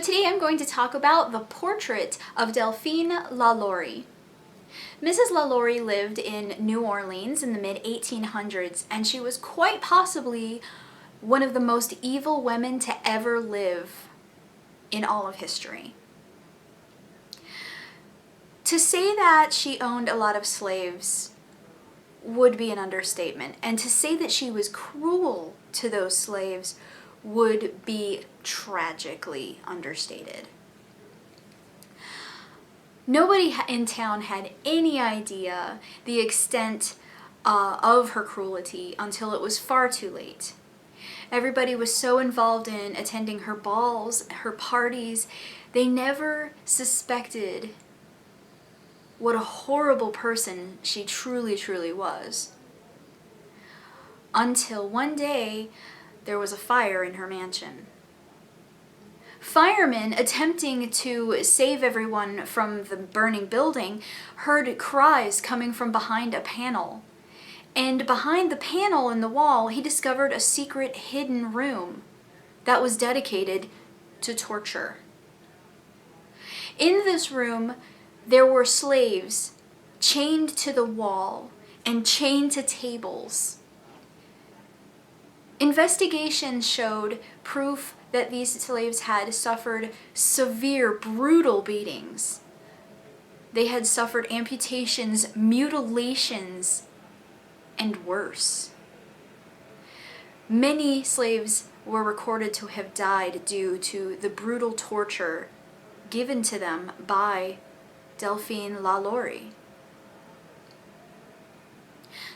today I'm going to talk about the portrait of Delphine LaLaurie. Mrs. LaLaurie lived in New Orleans in the mid-1800s, and she was quite possibly one of the most evil women to ever live in all of history. To say that she owned a lot of slaves would be an understatement, and to say that she was cruel to those slaves would be tragically understated. Nobody in town had any idea the extent of her cruelty until it was far too late. Everybody was so involved in attending her balls, her parties, they never suspected what a horrible person she truly was. Until one day, there was a fire in her mansion. Firemen attempting to save everyone from the burning building heard cries coming from behind a panel. And behind the panel in the wall, he discovered a secret hidden room that was dedicated to torture. In this room, there were slaves chained to the wall and chained to tables. Investigations showed proof that these slaves had suffered severe, brutal beatings. They had suffered amputations, mutilations, and worse. Many slaves were recorded to have died due to the brutal torture given to them by Delphine LaLaurie.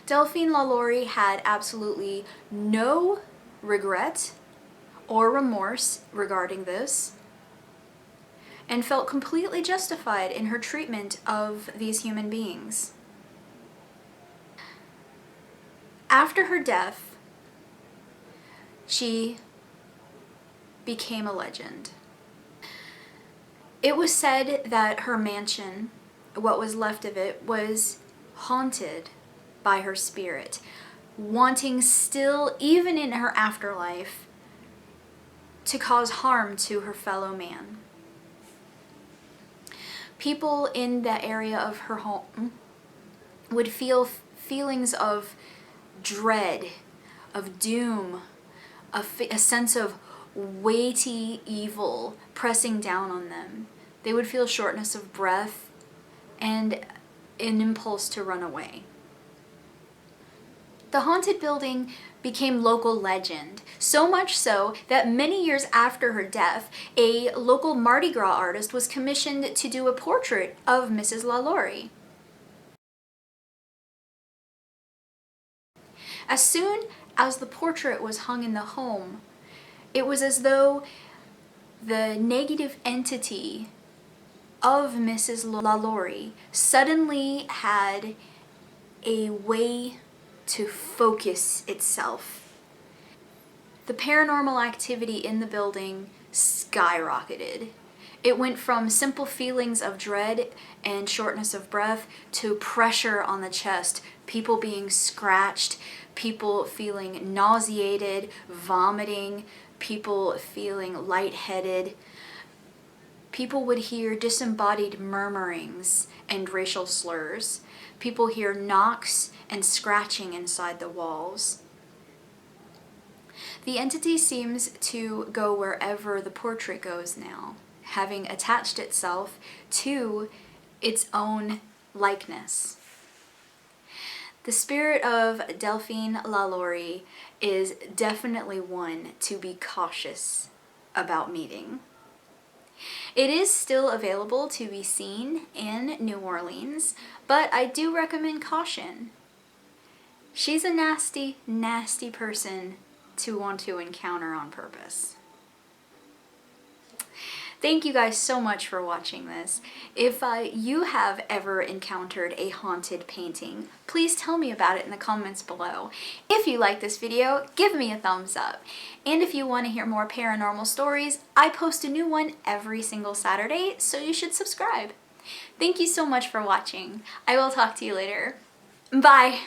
Delphine LaLaurie had absolutely no regret or remorse regarding this, and felt completely justified in her treatment of these human beings. After her death, she became a legend. It was said that her mansion, what was left of it, was haunted by her spirit, wanting still, even in her afterlife, to cause harm to her fellow man. People in that area of her home would feel feelings of dread, of doom, a sense of weighty evil pressing down on them. They would feel shortness of breath and an impulse to run away. The haunted building became local legend, so much so that many years after her death, a local Mardi Gras artist was commissioned to do a portrait of Mrs. LaLaurie. As soon as the portrait was hung in the home, it was as though the negative entity of Mrs. LaLaurie suddenly had a way to focus itself. The paranormal activity in the building skyrocketed. It went from simple feelings of dread and shortness of breath to pressure on the chest, people being scratched, people feeling nauseated, vomiting, people feeling lightheaded. People would hear disembodied murmurings and racial slurs. People hear knocks and scratching inside the walls. The entity seems to go wherever the portrait goes now, having attached itself to its own likeness. The spirit of Delphine LaLaurie is definitely one to be cautious about meeting. It is still available to be seen in New Orleans, but I do recommend caution. She's a nasty, nasty person to want to encounter on purpose. Thank you guys so much for watching this. If you have ever encountered a haunted painting, please tell me about it in the comments below. If you like this video, give me a thumbs up. And if you want to hear more paranormal stories, I post a new one every single Saturday, so you should subscribe. Thank you so much for watching. I will talk to you later. Bye!